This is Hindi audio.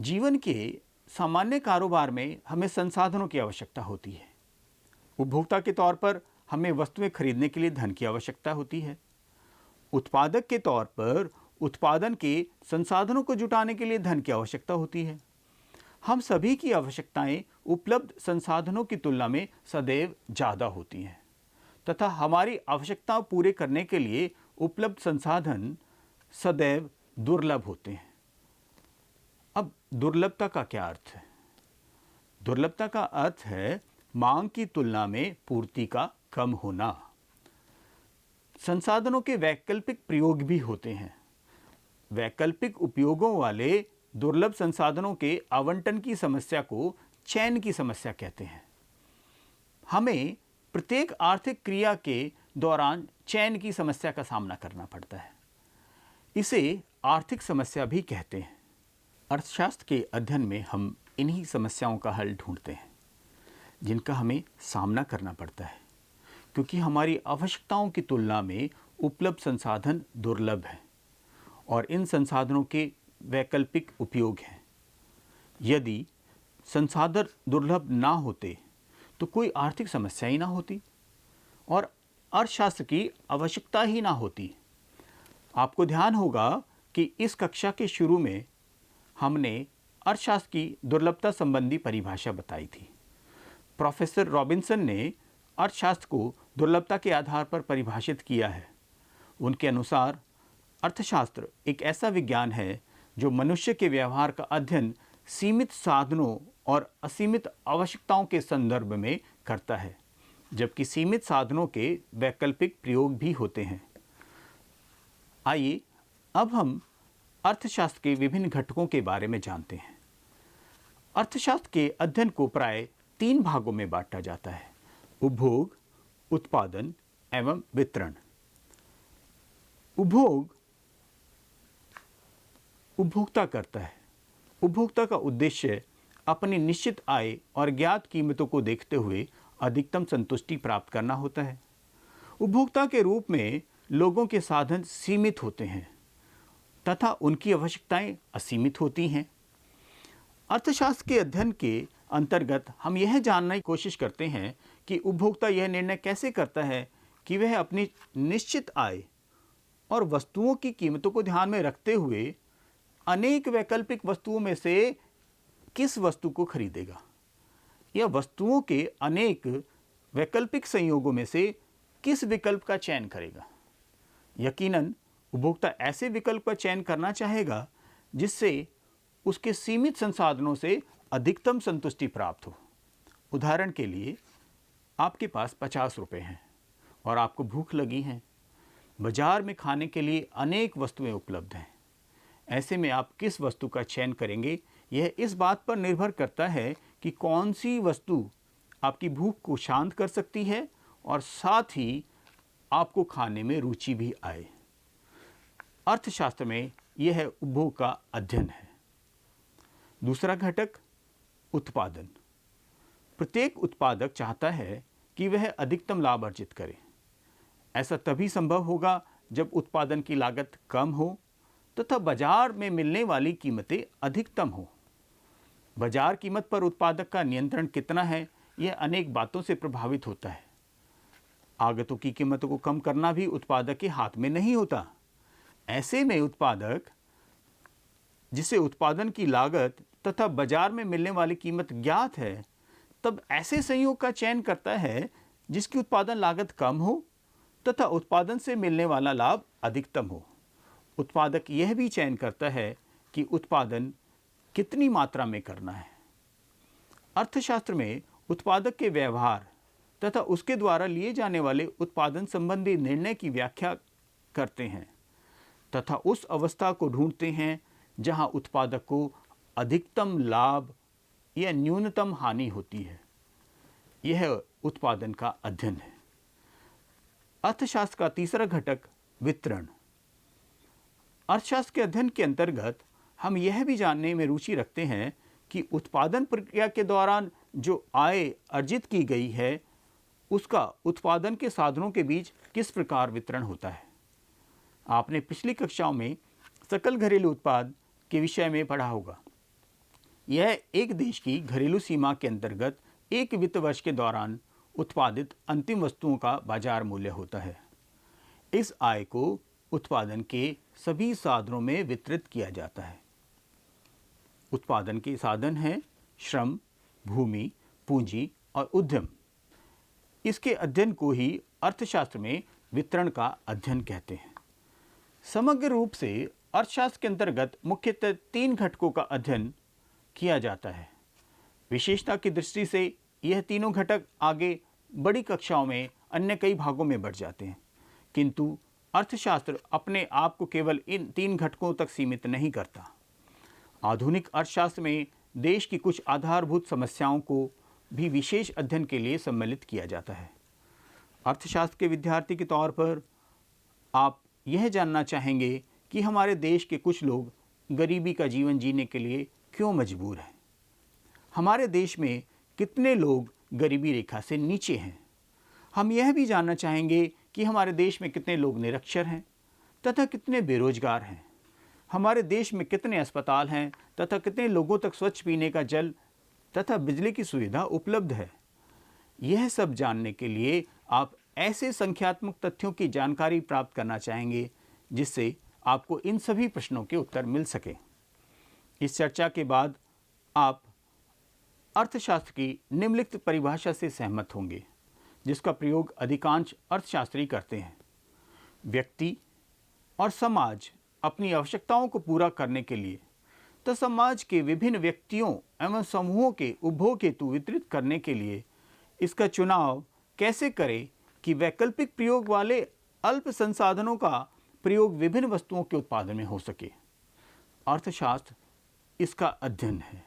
जीवन के सामान्य कारोबार में हमें संसाधनों की आवश्यकता होती है। उपभोक्ता के तौर पर हमें वस्तुएं खरीदने के लिए धन की आवश्यकता होती है। उत्पादक के तौर पर उत्पादन के संसाधनों को जुटाने के लिए धन की आवश्यकता होती है। हम सभी की आवश्यकताएं उपलब्ध संसाधनों की तुलना में सदैव ज़्यादा होती हैं तथा हमारी आवश्यकताओं पूरे करने के लिए उपलब्ध संसाधन सदैव दुर्लभ होते हैं। अब दुर्लभता का क्या अर्थ है? दुर्लभता का अर्थ है मांग की तुलना में पूर्ति का कम होना। संसाधनों के वैकल्पिक प्रयोग भी होते हैं। वैकल्पिक उपयोगों वाले दुर्लभ संसाधनों के आवंटन की समस्या को चयन की समस्या कहते हैं। हमें प्रत्येक आर्थिक क्रिया के दौरान चयन की समस्या का सामना करना पड़ता है। इसे आर्थिक समस्या भी कहते हैं। अर्थशास्त्र के अध्ययन में हम इन्हीं समस्याओं का हल ढूंढते हैं जिनका हमें सामना करना पड़ता है क्योंकि हमारी आवश्यकताओं की तुलना में उपलब्ध संसाधन दुर्लभ हैं और इन संसाधनों के वैकल्पिक उपयोग हैं। यदि संसाधन दुर्लभ ना होते तो कोई आर्थिक समस्या ही ना होती और अर्थशास्त्र की आवश्यकता ही ना होती। आपको ध्यान होगा कि इस कक्षा के शुरू में हमने अर्थशास्त्र की दुर्लभता संबंधी परिभाषा बताई थी। प्रोफेसर रॉबिन्सन ने अर्थशास्त्र को दुर्लभता के आधार पर परिभाषित किया है। उनके अनुसार अर्थशास्त्र एक ऐसा विज्ञान है जो मनुष्य के व्यवहार का अध्ययन सीमित साधनों और असीमित आवश्यकताओं के संदर्भ में करता है, जबकि सीमित साधनों के वैकल्पिक प्रयोग भी होते हैं। आइए अब हम अर्थशास्त्र के विभिन्न घटकों के बारे में जानते हैं। अर्थशास्त्र के अध्ययन को प्राय 3 भागों में बांटा जाता है: उपभोग, उत्पादन एवं वितरण। उपभोग उपभोक्ता करता है। उपभोक्ता का उद्देश्य अपनी निश्चित आय और ज्ञात कीमतों को देखते हुए अधिकतम संतुष्टि प्राप्त करना होता है। उपभोक्ता के रूप में लोगों के साधन सीमित होते हैं तथा उनकी आवश्यकताएं असीमित होती हैं। अर्थशास्त्र के अध्ययन के अंतर्गत हम यह जानने की कोशिश करते हैं कि उपभोक्ता यह निर्णय कैसे करता है कि वह अपनी निश्चित आय और वस्तुओं की कीमतों को ध्यान में रखते हुए अनेक वैकल्पिक वस्तुओं में से किस वस्तु को खरीदेगा या वस्तुओं के अनेक वैकल्पिक संयोगों में से किस विकल्प का चयन करेगा। यकीनन उपभोक्ता ऐसे विकल्प का चयन करना चाहेगा जिससे उसके सीमित संसाधनों से अधिकतम संतुष्टि प्राप्त हो। उदाहरण के लिए, आपके पास 50 रुपये हैं और आपको भूख लगी है। बाजार में खाने के लिए अनेक वस्तुएं उपलब्ध हैं। ऐसे में आप किस वस्तु का चयन करेंगे, यह इस बात पर निर्भर करता है कि कौन सी वस्तु आपकी भूख को शांत कर सकती है और साथ ही आपको खाने में रुचि भी आए। अर्थशास्त्र में यह उपभोग का अध्ययन है। दूसरा घटक उत्पादन। प्रत्येक उत्पादक चाहता है कि वह अधिकतम लाभ अर्जित करे। ऐसा तभी संभव होगा जब उत्पादन की लागत कम हो तथा बाजार में मिलने वाली कीमतें अधिकतम हो। बाजार कीमत पर उत्पादक का नियंत्रण कितना है, यह अनेक बातों से प्रभावित होता है। आगतों की कीमतों को कम करना भी उत्पादक के हाथ में नहीं होता। ऐसे में उत्पादक, जिसे उत्पादन की लागत तथा बाजार में मिलने वाली कीमत ज्ञात है, तब ऐसे संयोग का चयन करता है जिसकी उत्पादन लागत कम हो तथा उत्पादन से मिलने वाला लाभ अधिकतम हो। उत्पादक यह भी चयन करता है कि उत्पादन कितनी मात्रा में करना है। अर्थशास्त्र में उत्पादक के व्यवहार तथा उसके द्वारा लिए जाने वाले उत्पादन संबंधी निर्णय की व्याख्या करते हैं तथा उस अवस्था को ढूंढते हैं जहां उत्पादक को अधिकतम लाभ या न्यूनतम हानि होती है। यह उत्पादन का अध्ययन है। अर्थशास्त्र का तीसरा घटक वितरण। अर्थशास्त्र के अध्ययन के अंतर्गत हम यह भी जानने में रुचि रखते हैं कि उत्पादन प्रक्रिया के दौरान जो आय अर्जित की गई है उसका उत्पादन के साधनों के बीच किस प्रकार वितरण होता है। आपने पिछली कक्षाओं में सकल घरेलू उत्पाद के विषय में पढ़ा होगा। यह एक देश की घरेलू सीमा के अंतर्गत एक वित्त वर्ष के दौरान उत्पादित अंतिम वस्तुओं का बाजार मूल्य होता है। इस आय को उत्पादन के सभी साधनों में वितरित किया जाता है। उत्पादन के साधन हैं श्रम, भूमि, पूंजी और उद्यम। इसके अध्ययन को ही अर्थशास्त्र में वितरण का अध्ययन कहते हैं। समग्र रूप से अर्थशास्त्र के अंतर्गत मुख्यतः 3 घटकों का अध्ययन किया जाता है। विशेषता की दृष्टि से यह तीनों घटक आगे बड़ी कक्षाओं में अन्य कई भागों में बढ़ जाते हैं, किंतु अर्थशास्त्र अपने आप को केवल इन 3 घटकों तक सीमित नहीं करता। आधुनिक अर्थशास्त्र में देश की कुछ आधारभूत समस्याओं को भी विशेष अध्ययन के लिए सम्मिलित किया जाता है। अर्थशास्त्र के विद्यार्थी के तौर पर आप यह जानना चाहेंगे कि हमारे देश के कुछ लोग गरीबी का जीवन जीने के लिए क्यों मजबूर हैं। हमारे देश में कितने लोग गरीबी रेखा से नीचे हैं। हम यह भी जानना चाहेंगे कि हमारे देश में कितने लोग निरक्षर हैं तथा कितने बेरोजगार हैं। हमारे देश में कितने अस्पताल हैं तथा कितने लोगों तक स्वच्छ पीने का जल तथा बिजली की सुविधा उपलब्ध है। यह सब जानने के लिए आप ऐसे संख्यात्मक तथ्यों की जानकारी प्राप्त करना चाहेंगे जिससे आपको इन सभी प्रश्नों के उत्तर मिल सके। इस चर्चा के बाद आप अर्थशास्त्र की निम्नलिखित परिभाषा से सहमत होंगे, जिसका प्रयोग अधिकांश अर्थशास्त्री करते हैं। व्यक्ति और समाज अपनी आवश्यकताओं को पूरा करने के लिए तो समाज के विभिन्न व्यक्तियों एवं समूहों के उपभोग हेतु वितरित करने के लिए इसका चुनाव कैसे करें कि वैकल्पिक प्रयोग वाले अल्प संसाधनों का प्रयोग विभिन्न वस्तुओं के उत्पादन में हो सके। अर्थशास्त्र इसका अध्ययन है।